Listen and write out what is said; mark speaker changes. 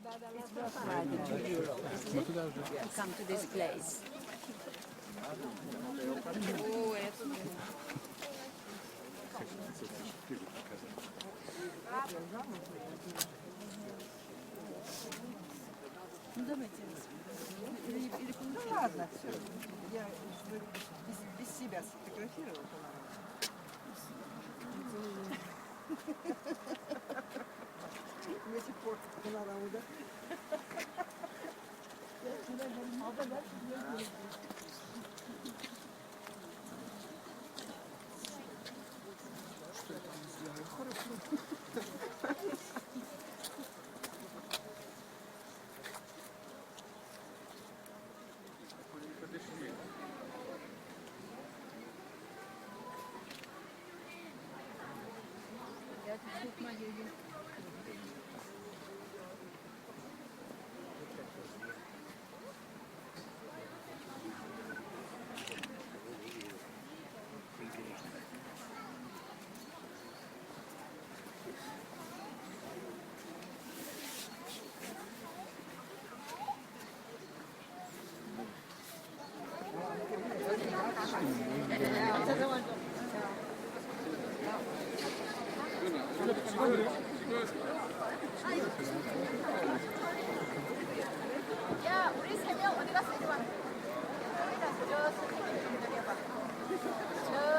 Speaker 1: Friday to Europe, isn't it? To come to this place. Ну давайте. Или
Speaker 2: Ну ладно, все. Я без себя сфотографировала, по-моему. До сих пор панораму, да? Что я там сделаю? Хорошо.
Speaker 1: Я тут мою.
Speaker 3: 야, 우리 세 명 어디 갔어? 이리 와. 여기다 저 선생님 좀 데려봐. 저